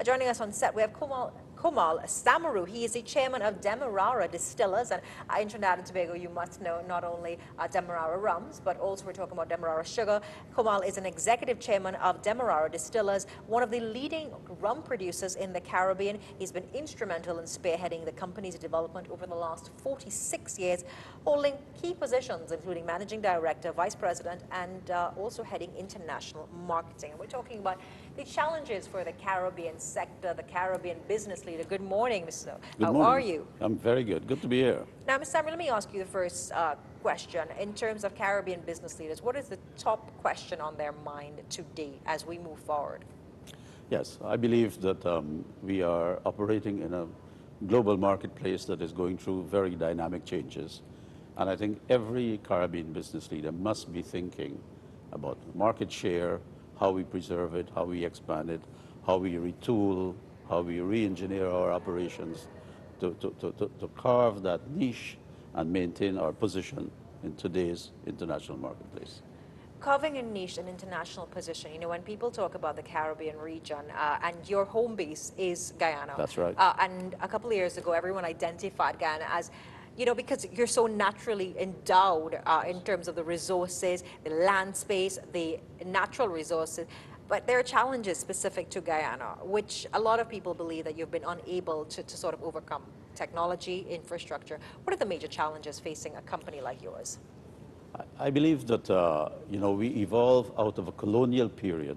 Joining us on set, we have Komal Samaroo. He is the chairman of Demerara Distillers, and in Trinidad and Tobago, you must know not only Demerara rums, but also we're talking about Demerara sugar. Komal is an executive chairman of Demerara Distillers, one of the leading rum producers in the Caribbean. He's been instrumental in spearheading the company's development over the last 46 years, holding key positions including managing director, vice president, and also heading international marketing. And we're talking about the challenges for the Caribbean sector, the Caribbean business leader. Good morning, Mr. Good morning. How are you? I'm very good. Good to be here. Now, Mr. Samuel, let me ask you the first question. In terms of Caribbean business leaders, what is the top question on their mind today as we move forward? Yes, I believe that we are operating in a global marketplace that is going through very dynamic changes. And I think every Caribbean business leader must be thinking about market share, how we preserve it, how we expand it, how we retool, how we re-engineer our operations to carve that niche and maintain our position in today's international marketplace. Carving a niche and international position, you know, when people talk about the Caribbean region, and your home base is Guyana. That's right. And a couple of years ago, everyone identified Guyana as, you know, because you're so naturally endowed in terms of the resources, the land space, the natural resources. But there are challenges specific to Guyana, which a lot of people believe that you've been unable to sort of overcome. Technology, infrastructure. What are the major challenges facing a company like yours? I believe that, you know, we evolved out of a colonial period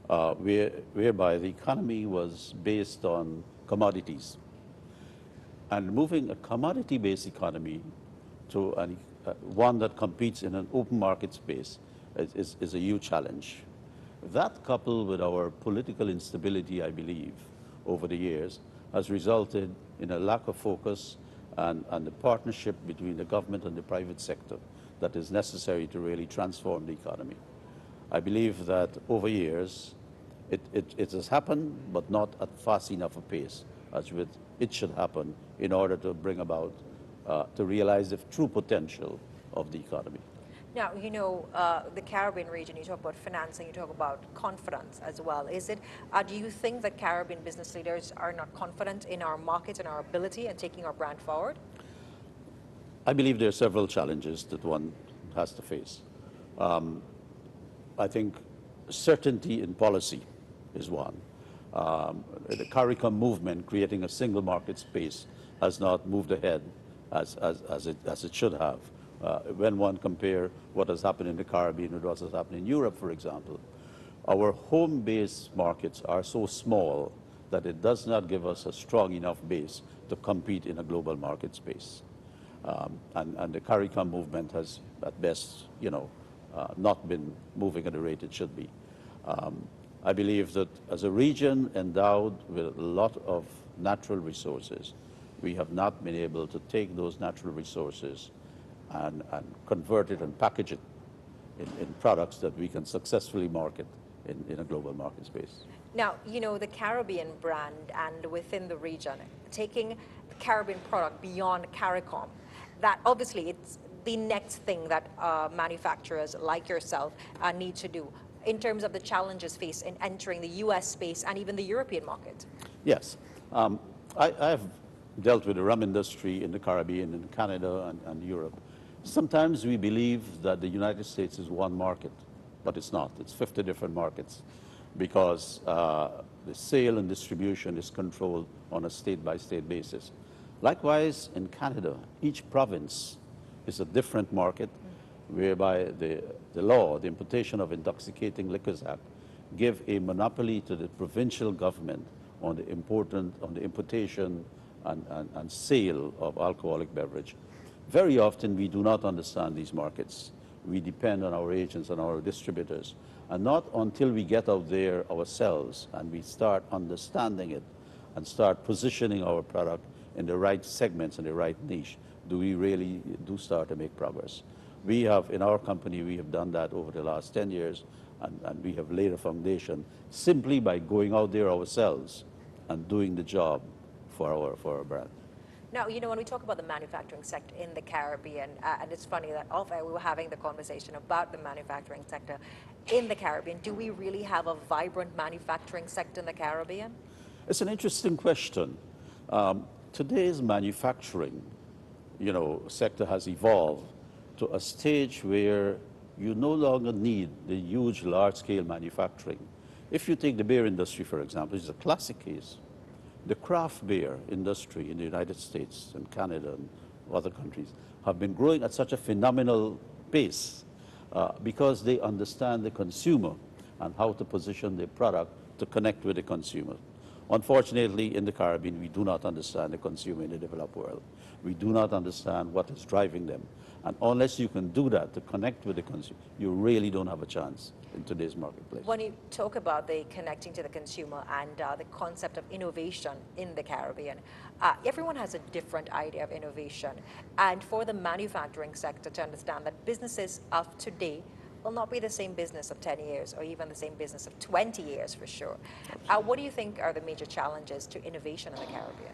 whereby the economy was based on commodities. And moving a commodity-based economy to one that competes in an open market space is a huge challenge. That, coupled with our political instability, I believe, over the years, has resulted in a lack of focus and the partnership between the government and the private sector that is necessary to really transform the economy. I believe that over years, it has happened, but not at fast enough a pace as it should happen in order to bring about, to realize the true potential of the economy. Now, you know, the Caribbean region, you talk about financing, you talk about confidence as well. Is it, do you think that Caribbean business leaders are not confident in our market and our ability and taking our brand forward? I believe there are several challenges that one has to face. I think certainty in policy is one. The CARICOM movement, creating a single market space, has not moved ahead as it should have. When one compare what has happened in the Caribbean and what has happened in Europe, for example, our home-based markets are so small that it does not give us a strong enough base to compete in a global market space. And the CARICOM movement has, at best, you know, not been moving at the rate it should be. I believe that as a region endowed with a lot of natural resources, we have not been able to take those natural resources and convert it and package it in products that we can successfully market in a global market space. Now, you know, the Caribbean brand and within the region, taking the Caribbean product beyond CARICOM, that obviously it's the next thing that manufacturers like yourself need to do in terms of the challenges faced in entering the US space and even the European market. Yes. I have dealt with the rum industry in the Caribbean, in Canada and Europe. Sometimes we believe that the United States is one market, but it's not. It's 50 different markets because the sale and distribution is controlled on a state-by-state basis. Likewise, in Canada, each province is a different market whereby the law, the Importation of Intoxicating Liquors Act, give a monopoly to the provincial government on the importation and sale of alcoholic beverage. Very often we do not understand these markets. We depend on our agents and our distributors. And not until we get out there ourselves and we start understanding it and start positioning our product in the right segments and the right niche do we really start to make progress. We have, in our company, we have done that over the last 10 years and we have laid a foundation simply by going out there ourselves and doing the job for our brand. Now, you know, when we talk about the manufacturing sector in the Caribbean, and it's funny that off-air we were having the conversation about the manufacturing sector in the Caribbean. Do we really have a vibrant manufacturing sector in the Caribbean? It's an interesting question. Today's manufacturing, sector has evolved to a stage where you no longer need the huge, large-scale manufacturing. If you take the beer industry, for example, it's a classic case. The craft beer industry in the United States and Canada and other countries have been growing at such a phenomenal pace because they understand the consumer and how to position their product to connect with the consumer. Unfortunately, in the Caribbean, we do not understand the consumer in the developed world. We do not understand what is driving them. And unless you can do that to connect with the consumer, you really don't have a chance in today's marketplace. When you talk about the connecting to the consumer and the concept of innovation in the Caribbean, everyone has a different idea of innovation. And for the manufacturing sector to understand that businesses of today will not be the same business of 10 years or even the same business of 20 years for sure. What do you think are the major challenges to innovation in the Caribbean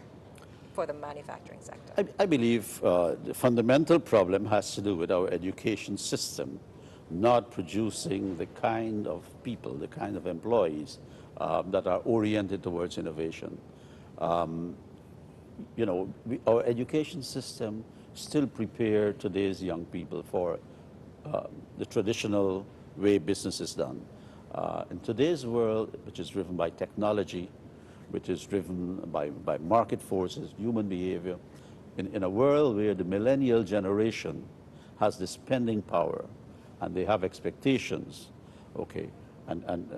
for the manufacturing sector? I believe the fundamental problem has to do with our education system not producing the kind of people, the kind of employees that are oriented towards innovation. Our education system still prepares today's young people for the traditional way business is done. In today's world, which is driven by technology, which is driven by market forces, human behavior, in a world where the millennial generation has the spending power and they have expectations, okay, and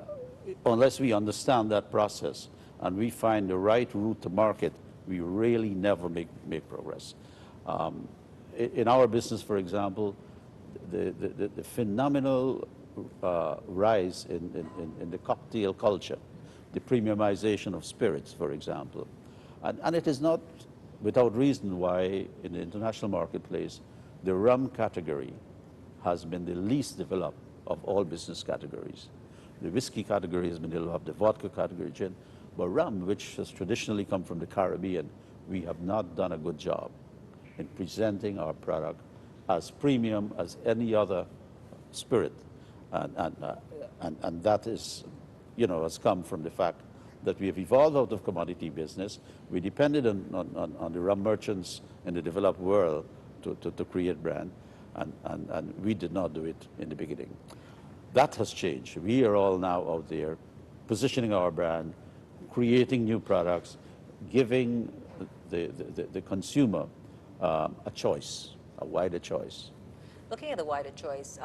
unless we understand that process and we find the right route to market, we really never make progress. In our business, for example, the phenomenal rise in the cocktail culture, the premiumization of spirits, for example. And it is not without reason why in the international marketplace, the rum category has been the least developed of all business categories. The whiskey category has been developed, the vodka category, gin, but rum, which has traditionally come from the Caribbean, we have not done a good job in presenting our product as premium as any other spirit. And that is, has come from the fact that we have evolved out of commodity business. We depended on the rum merchants in the developed world to create brand, and we did not do it in the beginning. That has changed. We are all now out there positioning our brand, creating new products, giving the consumer a choice, a wider choice. Looking at the wider choice,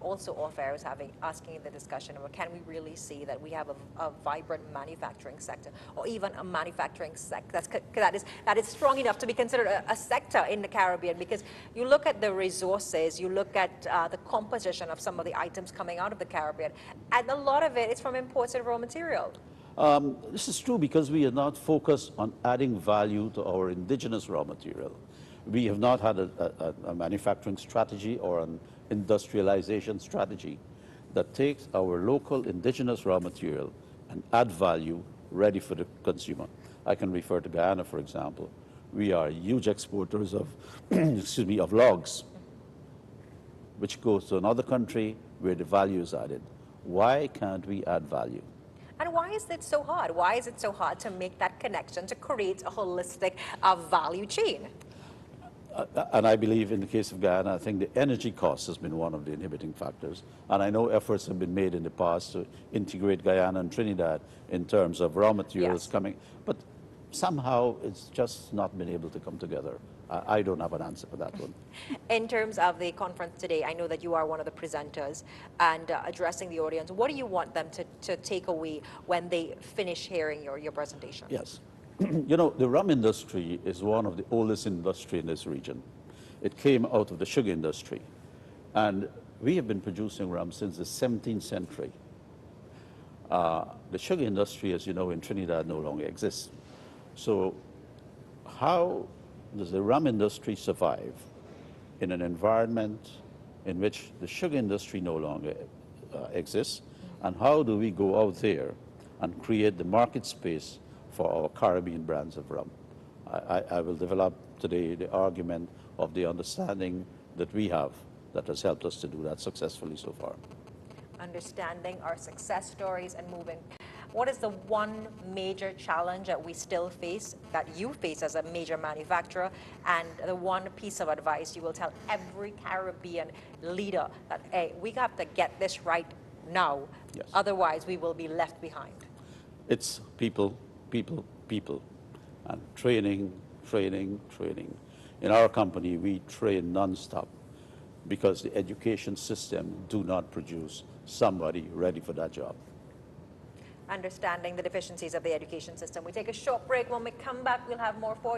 also off-air is asking in the discussion about can we really see that we have a vibrant manufacturing sector or even a manufacturing sector that is strong enough to be considered a sector in the Caribbean, because you look at the resources, you look at the composition of some of the items coming out of the Caribbean, and a lot of it is from imported raw material. This is true because we are not focused on adding value to our indigenous raw material. We have not had a manufacturing strategy or an industrialization strategy that takes our local indigenous raw material and add value ready for the consumer. I can refer to Guyana, for example. We are huge exporters of, of logs, which goes to another country where the value is added. Why can't we add value? And why is it so hard? Why is it so hard to make that connection, to create a holistic value chain? And I believe in the case of Guyana, I think the energy cost has been one of the inhibiting factors. And I know efforts have been made in the past to integrate Guyana and Trinidad in terms of raw materials coming. But somehow it's just not been able to come together. I don't have an answer for that one. In terms of the conference today, I know that you are one of the presenters and addressing the audience. What do you want them to take away when they finish hearing your presentation? Yes. The rum industry is one of the oldest industry in this region. It came out of the sugar industry. And we have been producing rum since the 17th century. The sugar industry, as you know, in Trinidad no longer exists. So how does the rum industry survive in an environment in which the sugar industry no longer exists? And how do we go out there and create the market space for our Caribbean brands of rum? I will develop today the argument of the understanding that we have that has helped us to do that successfully so far. Understanding our success stories and moving what is the one major challenge that we still face, that you face as a major manufacturer, and the one piece of advice you will tell every Caribbean leader that, hey, we have to get this right now, Yes. otherwise we will be left behind? It's people, people, people, and training, training, training. In our company, we train nonstop because the education system do not produce somebody ready for that job. Understanding the deficiencies of the education system. We take a short break. When we come back, we'll have more for you.